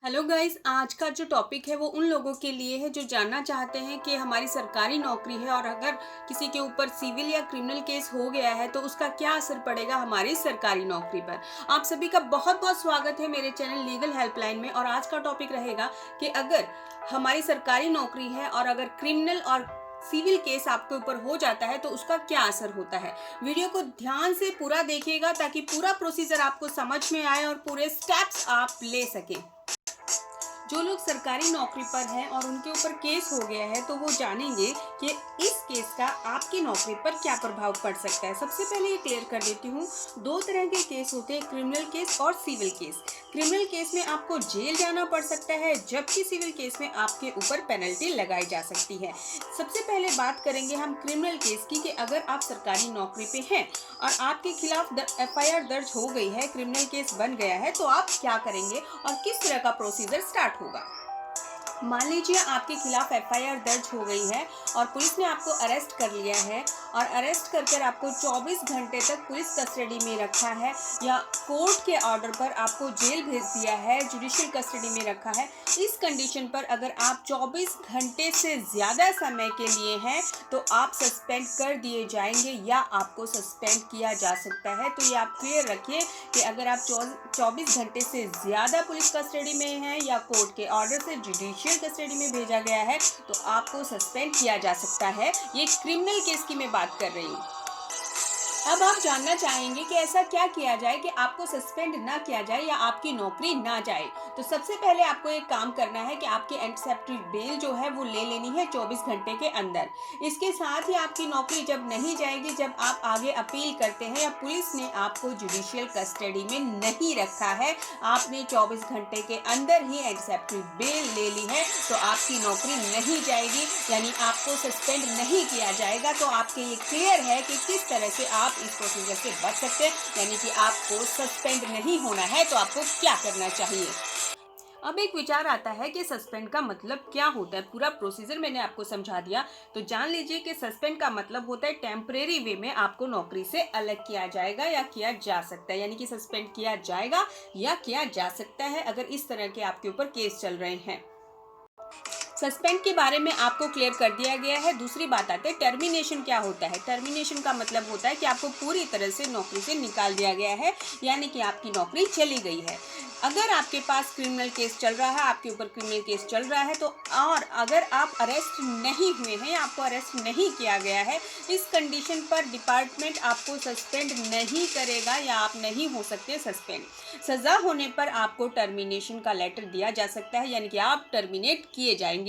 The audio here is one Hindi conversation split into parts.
हेलो गाइस, आज का जो टॉपिक है वो उन लोगों के लिए है जो जानना चाहते हैं कि हमारी सरकारी नौकरी है और अगर किसी के ऊपर सिविल या क्रिमिनल केस हो गया है तो उसका क्या असर पड़ेगा हमारी सरकारी नौकरी पर। आप सभी का बहुत बहुत स्वागत है मेरे चैनल लीगल हेल्पलाइन में। और आज का टॉपिक रहेगा कि अगर हमारी सरकारी नौकरी है और अगर क्रिमिनल और सिविल केस आपके ऊपर हो जाता है तो उसका क्या असर होता है। वीडियो को ध्यान से पूरा देखिएगा ताकि पूरा प्रोसीजर आपको समझ में आए और पूरे स्टेप्स आप ले सकें। जो लोग सरकारी नौकरी पर हैं और उनके ऊपर केस हो गया है तो वो जानेंगे कि इस केस का आपकी नौकरी पर क्या प्रभाव पड़ सकता है। सबसे पहले ये क्लियर कर देती हूँ, दो तरह के केस होते हैं, क्रिमिनल केस और सिविल केस। क्रिमिनल केस में आपको जेल जाना पड़ सकता है, जबकि सिविल केस में आपके ऊपर पेनल्टी लगाई जा सकती है। सबसे पहले बात करेंगे हम क्रिमिनल केस की कि अगर आप सरकारी नौकरी पे हैं और आपके खिलाफ एफआईआर दर्ज हो गई है, क्रिमिनल केस बन गया है, तो आप क्या करेंगे और किस तरह का प्रोसीजर स्टार्ट होगा। मान लीजिए आपके खिलाफ एफआईआर दर्ज हो गई है और पुलिस ने आपको अरेस्ट कर लिया है और अरेस्ट कर आपको 24 घंटे तक पुलिस कस्टडी में रखा है या कोर्ट के ऑर्डर पर आपको जेल भेज दिया है, जुडिशियल कस्टडी में रखा है। इस कंडीशन पर अगर आप 24 घंटे से ज़्यादा समय के लिए हैं तो आप सस्पेंड कर दिए जाएंगे या आपको सस्पेंड किया जा सकता है। तो ये आप क्लियर रखिए कि अगर आप 24 घंटे से ज़्यादा पुलिस कस्टडी में हैं या कोर्ट के ऑर्डर से जुडिशियल कस्टडी में भेजा गया है तो आपको सस्पेंड किया जा सकता है। ये क्रिमिनल केस की मैं बात कर रही हूँ। अब आप जानना चाहेंगे कि ऐसा क्या किया जाए कि आपको सस्पेंड ना किया जाए या आपकी नौकरी ना जाए। तो सबसे पहले आपको एक काम करना है कि आपकी एंटीसेप्टिव बेल जो है वो ले लेनी है 24 घंटे के अंदर। इसके साथ ही आपकी नौकरी जब नहीं जाएगी, जब आप आगे अपील करते हैं या पुलिस ने आपको जुडिशियल कस्टडी में नहीं रखा है, आपने 24 घंटे के अंदर ही एंटीसेप्टिव बेल ले ली है तो आपकी नौकरी नहीं जाएगी, यानी आपको सस्पेंड नहीं किया जाएगा। तो आपके ये क्लियर है कि किस तरह से आप इस प्रोसीजर से बच सकते हैं, यानी कि आपको सस्पेंड नहीं होना है तो आपको क्या करना चाहिए। अब एक विचार आता है कि सस्पेंड का मतलब क्या होता है। पूरा प्रोसीजर मैंने आपको समझा दिया, तो जान लीजिए कि सस्पेंड का मतलब होता है टेम्परेरी वे में आपको नौकरी से अलग किया जाएगा या किया जा सकता है, यानी कि सस्पेंड किया जाएगा या किया जा सकता है अगर इस तरह के आपके ऊपर केस चल रहे हैं। सस्पेंड के बारे में आपको क्लियर कर दिया गया है। दूसरी बात आते हैं टर्मिनेशन क्या होता है। टर्मिनेशन का मतलब होता है कि आपको पूरी तरह से नौकरी से निकाल दिया गया है, यानी कि आपकी नौकरी चली गई है। अगर आपके पास क्रिमिनल केस चल रहा है, आपके ऊपर क्रिमिनल केस चल रहा है तो, और अगर आप अरेस्ट नहीं हुए हैं, आपको अरेस्ट नहीं किया गया है, इस कंडीशन पर डिपार्टमेंट आपको सस्पेंड नहीं करेगा या आप नहीं हो सकते सस्पेंड। सज़ा होने पर आपको टर्मिनेशन का लेटर दिया जा सकता है, यानी कि आप टर्मिनेट किए जाएंगे।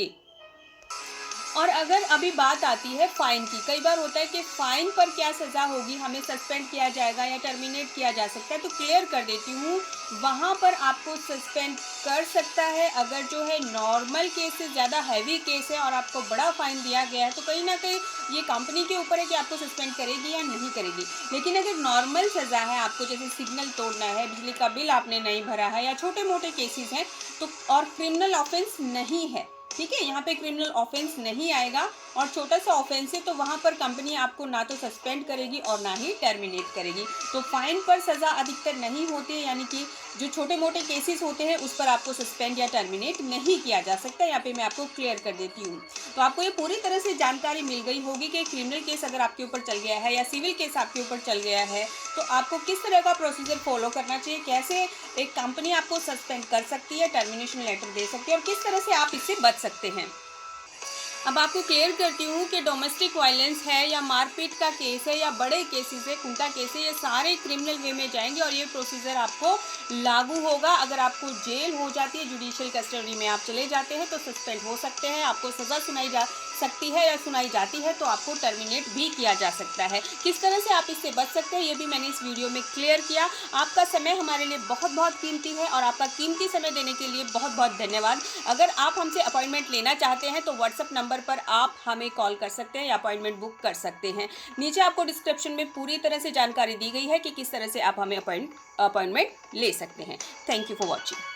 और अगर अभी बात आती है फाइन की, कई बार होता है कि फाइन पर क्या सज़ा होगी, हमें सस्पेंड किया जाएगा या टर्मिनेट किया जा सकता है। तो क्लियर कर देती हूँ, वहाँ पर आपको सस्पेंड कर सकता है अगर जो है नॉर्मल केस से ज़्यादा हैवी केस है और आपको बड़ा फाइन दिया गया है तो कहीं ना कहीं ये कंपनी के ऊपर है कि आपको सस्पेंड करेगी या नहीं करेगी। लेकिन अगर नॉर्मल सज़ा है, आपको जैसे सिग्नल तोड़ना है, बिजली का बिल आपने नहीं भरा है या छोटे मोटे केसेस हैं तो, और क्रिमिनल ऑफेंस नहीं है, ठीक है, यहाँ पे क्रिमिनल ऑफेंस नहीं आएगा और छोटा सा ऑफेंस है तो वहाँ पर कंपनी आपको ना तो सस्पेंड करेगी और ना ही टर्मिनेट करेगी। तो फाइन पर सज़ा अधिकतर नहीं होती है, यानी कि जो छोटे मोटे केसेस होते हैं उस पर आपको सस्पेंड या टर्मिनेट नहीं किया जा सकता। यहाँ पे मैं आपको क्लियर कर देती हूँ। तो आपको ये पूरी तरह से जानकारी मिल गई होगी कि क्रिमिनल केस अगर आपके ऊपर चल गया है या सिविल केस आपके ऊपर चल गया है तो आपको किस तरह का प्रोसीजर फॉलो करना चाहिए, कैसे एक कंपनी आपको सस्पेंड कर सकती है, टर्मिनेशन लेटर दे सकती है और किस तरह से आप इससे बच सकते हैं। अब आपको क्लियर करती हूँ कि डोमेस्टिक वायलेंस है या मारपीट का केस है या बड़े केसेस है, खूंटा केस है, ये सारे क्रिमिनल वे में जाएंगे और ये प्रोसीजर आपको लागू होगा। अगर आपको जेल हो जाती है, जुडिशियल कस्टडी में आप चले जाते हैं तो सस्पेंड हो सकते हैं, आपको सज़ा सुनाई जा सकती है या सुनाई जाती है तो आपको टर्मिनेट भी किया जा सकता है। किस तरह से आप इससे बच सकते हैं ये भी मैंने इस वीडियो में क्लियर किया। आपका समय हमारे लिए बहुत बहुत कीमती है और आपका कीमती समय देने के लिए बहुत बहुत धन्यवाद। अगर आप हमसे अपॉइंटमेंट लेना चाहते हैं तो व्हाट्सएप नंबर पर आप हमें कॉल कर सकते हैं या अपॉइंटमेंट बुक कर सकते हैं। नीचे आपको डिस्क्रिप्शन में पूरी तरह से जानकारी दी गई है कि किस तरह से आप हमें अपॉइंटमेंट ले सकते हैं। Thank you for watching.